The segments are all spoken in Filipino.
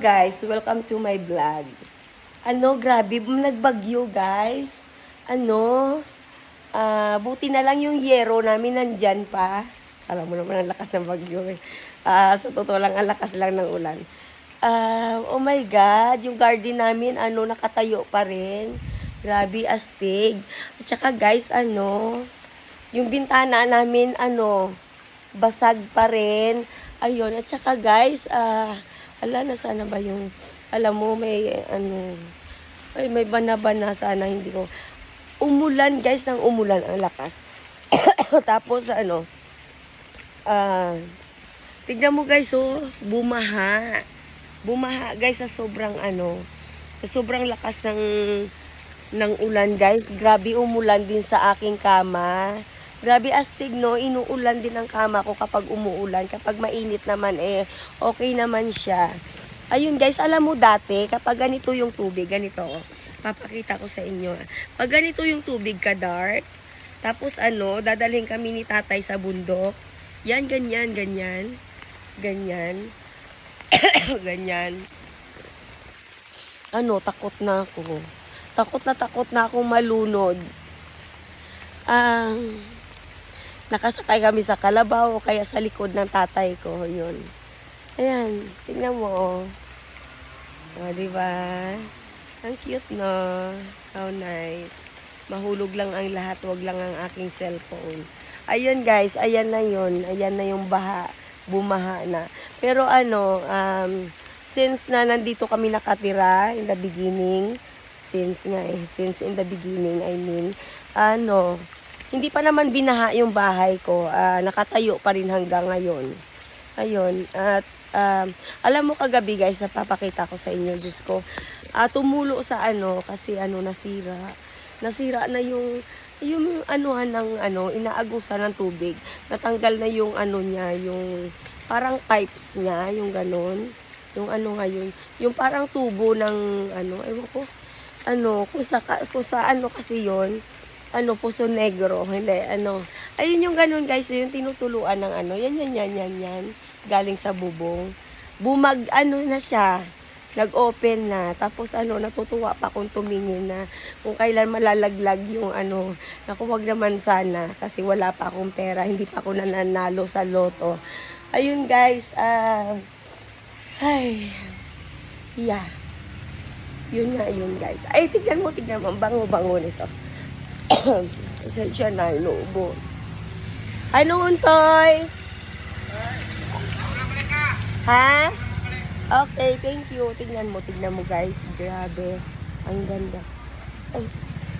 Guys, welcome to my vlog. Grabe, nagbagyo guys. Buti na lang yung yero namin nandyan pa. Alam mo naman ang lakas ng bagyo eh. Sa totoo lang, ang lakas lang ng ulan. Oh my God, yung garden namin, nakatayo pa rin. Grabe, astig. At saka guys, yung bintana namin, basag pa rin. Ayun, at saka guys, nasaan ba yung, alam mo, may bana-bana sana, hindi ko. Umulan, guys, ng umulan, ang lakas. Tapos, tignan mo, guys, bumaha. Bumaha, guys, sa sobrang lakas ng ulan, guys. Grabe, umulan din sa aking kama. Grabe astig, no? Inuulan din ang kama ko kapag umuulan. Kapag mainit naman, okay naman siya. Ayun, guys, alam mo dati, kapag ganito yung tubig, ganito, papakita ko sa inyo. Pag ganito yung tubig ka-dark, tapos dadalhin kami ni tatay sa bundok. Yan, ganyan. Ganyan. Ganyan. Takot na ako. Takot na akong malunod. Nakasakay kami sa kalabaw o kaya sa likod ng tatay ko. Yun. Ayan. Tingnan mo. Diba? Ang cute, no? How nice. Mahulog lang ang lahat. Wag lang ang aking cellphone. Ayun, guys. Ayan na yun. Ayan na yung baha. Bumaha na. Pero since na nandito kami nakatira in the beginning, since in the beginning, hindi pa naman binaha yung bahay ko. Nakatayo pa rin hanggang ngayon. Ayun. At alam mo kagabi guys, napapakita ko sa inyo, Diyos ko. Tumulo sa kasi nasira. Nasira na yung inaagusan ng tubig. Natanggal na yung niya, yung parang pipes niya, yung ganon. Yung ngayon, yung parang tubo ng ewan ko. Kung sa kasi yon, Puso Negro, hindi, ayun yung ganun guys, yung tinutuluan ng yan, galing sa bubong. Na siya, nag-open na, tapos natutuwa pa akong tumingin na kung kailan malalaglag yung naku, wag naman sana, kasi wala pa akong pera, hindi pa ako nananalo sa loto. Ayun guys, yeah. Yun guys. Ay, tignan mo, ang bango-bango nito. Pasensya na, inuubo. Untoy? Ha? Okay, thank you. Tignan mo guys. Grabe. Ang ganda. Ay,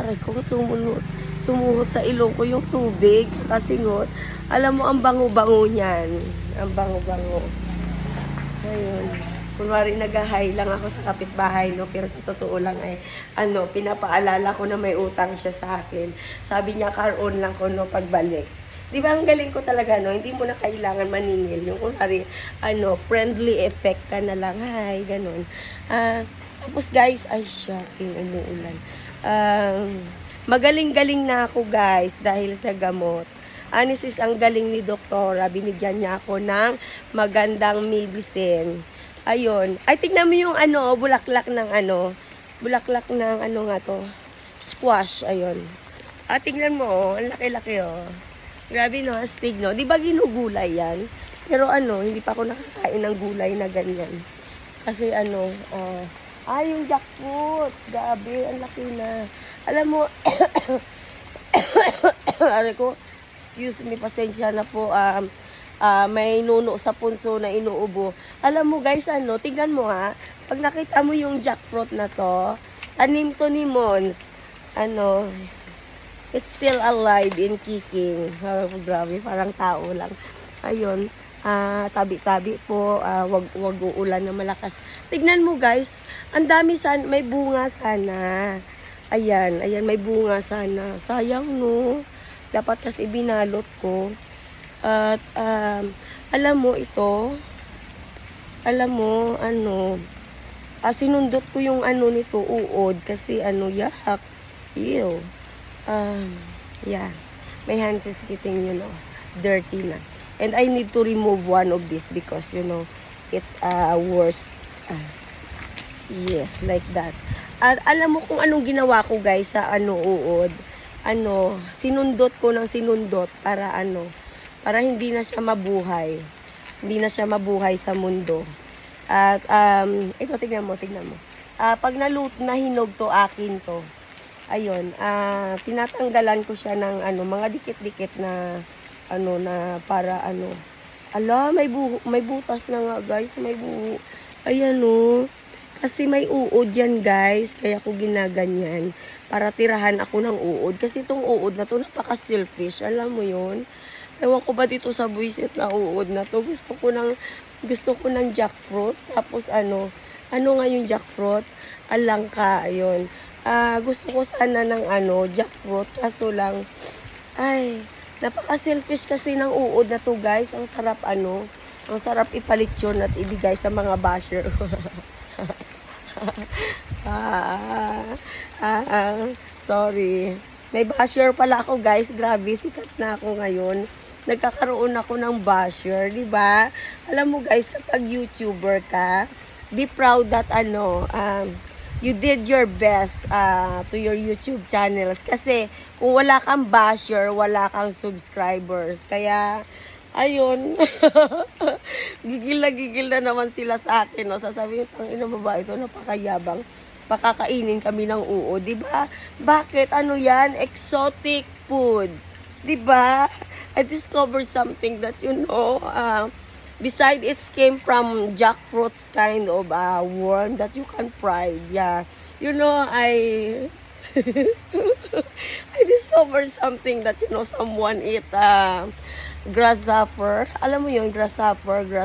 aray ko, sumuhot sa ilong ko yung tubig. Kasingot. Alam mo, ang bango-bango niyan. Ang bango-bango. Ayun. Kunwari nag-hi lang ako sa kapitbahay, no? Pero sa totoo lang ay, pinapaalala ko na may utang siya sa akin. Sabi niya, car on lang ko, no, pagbalik. Di ba, ang galing ko talaga, no? Hindi mo na kailangan maningil. Yung kunwari, friendly effect ka na lang. Hi, ganun. Tapos, guys, ay, shocking, umuulan. Magaling-galing na ako, guys, dahil sa gamot. Honestly, ang galing ni Doktora. Binigyan niya ako ng magandang medicine. Ayun. Ay, tignan mo yung bulaklak ng nga to. Squash, ayun. Tignan mo, ang laki-laki, Grabe, no, astig, no. Di ba ginugulay yan? Pero hindi pa ako nakakain ng gulay na ganyan. Kasi yung jackfruit. Grabe, ang laki na. Alam mo, aray ko, excuse me, pasensya na po, may nuno sa punso na inuubo. Alam mo guys, tingnan mo ha, pag nakita mo yung jackfruit na to, tanim to ni Mons, it's still alive and kicking. Grabe, parang tao lang. Ayun, tabi-tabi po, wag uulan na malakas. Tignan mo guys, ang dami may bunga sana. Ayan, may bunga sana. Sayang, no? Dapat kasi binalot ko. At alam mo ito, sinundot ko yung nito, uod, kasi yak, ew. Yeah, my hands is getting, dirty na. And I need to remove one of this because, it's worse. Yes, like that. At alam mo kung anong ginawa ko guys sa uod? Sinundot ko ng sinundot para para hindi na siya mabuhay. Hindi na siya mabuhay sa mundo. At ito tingnan mo. Pag nahinog to, akin to. Ayun, tinatanggalan ko siya ng mga dikit-dikit na na para Ala, may butas na nga guys, may buho. Ayan o. Kasi may uod yan guys, kaya ko ginaganyan. Para tirahan ako ng uod. Kasi itong uod na to, napaka-selfish. Alam mo yun? Ewan ko ba dito sa buwisit na uod na to. Gusto ko ng jackfruit. Tapos ano nga yung jackfruit? Alangka, ayun. Gusto ko sana ng jackfruit. Kaso lang, ay, napaka-selfish kasi ng uod na to guys. Ang sarap ang sarap ipalit yun at ibigay sa mga basher. Sorry. May basher pala ako guys. Grabe, sikat na ako ngayon. Nagkakaroon ako ng basher, di ba? Alam mo guys, kapag YouTuber ka, be proud that you did your best to your YouTube channels. Kasi kung wala kang basher, wala kang subscribers. Kaya, ayun. Gigil na naman sila sa akin. No? Sasabihin, tangina babae ito, napakayabang. Pakakainin kami ng uod. Diba? Bakit? Ano yan? Exotic food. Diba? I discovered something that, beside it came from jackfruit's kind of worm that you can fry. Yeah. I I discovered something that someone eat grasshopper. Alam mo yun, grasshopper.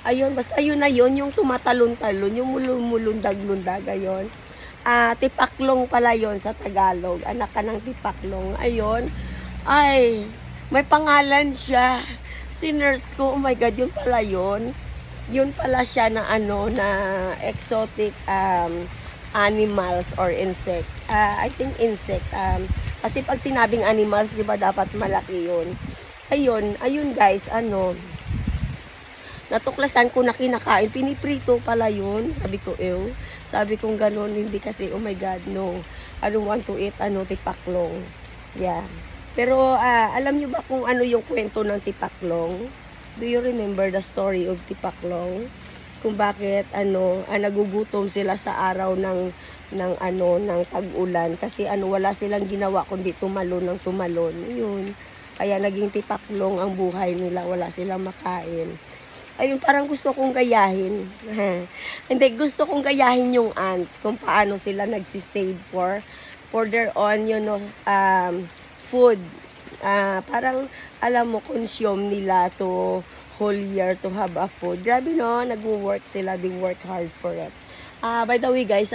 Ayun, basta yun na yun, yung tumatalon-talon, yung mulundag-lundag, ayun. Tipaklong pala yun sa Tagalog. Anak ka ng tipaklong. Ayun. Ay, may pangalan siya. Sinners ko, oh my God, yun pala yun. Yun pala siya na na exotic animals or insect. I think insect. Kasi pag sinabing animals, di ba dapat malaki yun. Ayun guys, natuklasan ko na kinakain. Piniprito pala yun. Sabi ko, ew. Sabi kong ganun, hindi kasi, oh my God, no. I don't want to eat, tipaklong. Yeah. Pero, alam nyo ba kung ano yung kwento ng tipaklong? Do you remember the story of tipaklong? Kung bakit, nagugutom sila sa araw ng tag-ulan. Kasi, wala silang ginawa kundi tumalon ng tumalon. Yun. Kaya, naging tipaklong ang buhay nila. Wala silang makain. Ayun, parang gusto kong gayahin. Hindi, gusto kong gayahin yung ants. Kung paano sila nagsisave for their own, food. Parang, alam mo, consume nila to whole year to have a food. Grabe no, nag-work sila, they work hard for it. By the way guys,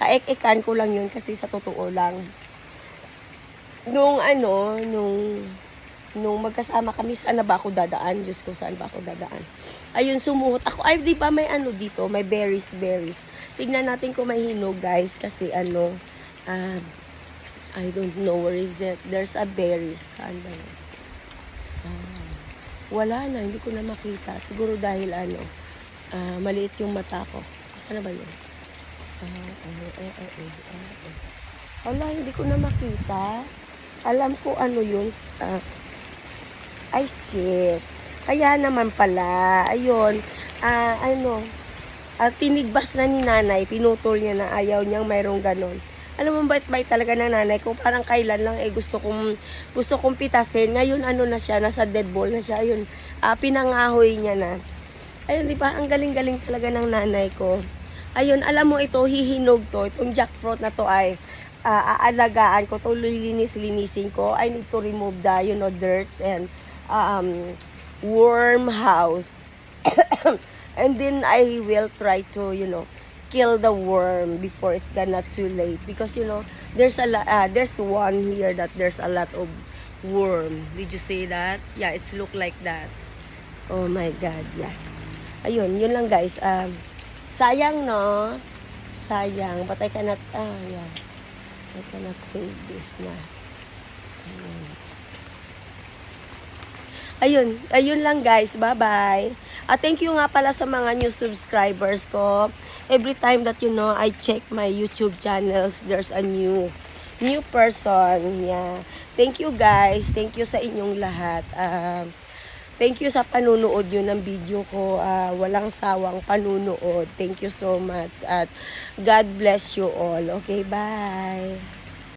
kaek-ekan ko lang yun kasi sa totoo lang. Nung magkasama kami, saan na ba ako dadaan? Diyos ko, saan ba ako dadaan? Ayun, sumuhot ako. Ay, di ba may dito? May berries. Tignan natin kung may hinog guys kasi I don't know where is it. There's a berries. Saan ba yun? Wala na, hindi ko na makita. Siguro dahil maliit yung mata ko. Saan ba yun? Wala, hindi ko na makita. Alam ko yun. Ay, shit. Kaya naman pala. Ayun. Tinigbas na ni nanay. Pinutol niya na ayaw niyang mayroong ganon. Alam mo, bait-bait talaga na nanay ko. Parang kailan lang gusto kong pitasin. Ngayon na siya, nasa dead ball na siya. Ayun, pinangahoy niya na. Ayun, di ba? Ang galing-galing talaga ng nanay ko. Ayun, alam mo ito, hihinog to. Itong jackfruit na to ay aalagaan ko to, linisin ko. I need to remove the, dirts and worm house. And then I will try to, kill the worm before it's gonna too late because there's one here that there's a lot of worm. Did you see that? Yeah, it's look like that. Oh my God, yeah. Ayun, yun lang guys. Sayang no? Sayang, but I cannot I cannot save this na. ayun lang guys. Bye-bye. At thank you nga pala sa mga new subscribers ko. Every time that I check my YouTube channels, there's a new person. Yeah. Thank you guys. Thank you sa inyong lahat. Thank you sa panunood yun ng video ko. Walang sawang panunood. Thank you so much. At God bless you all. Okay, bye.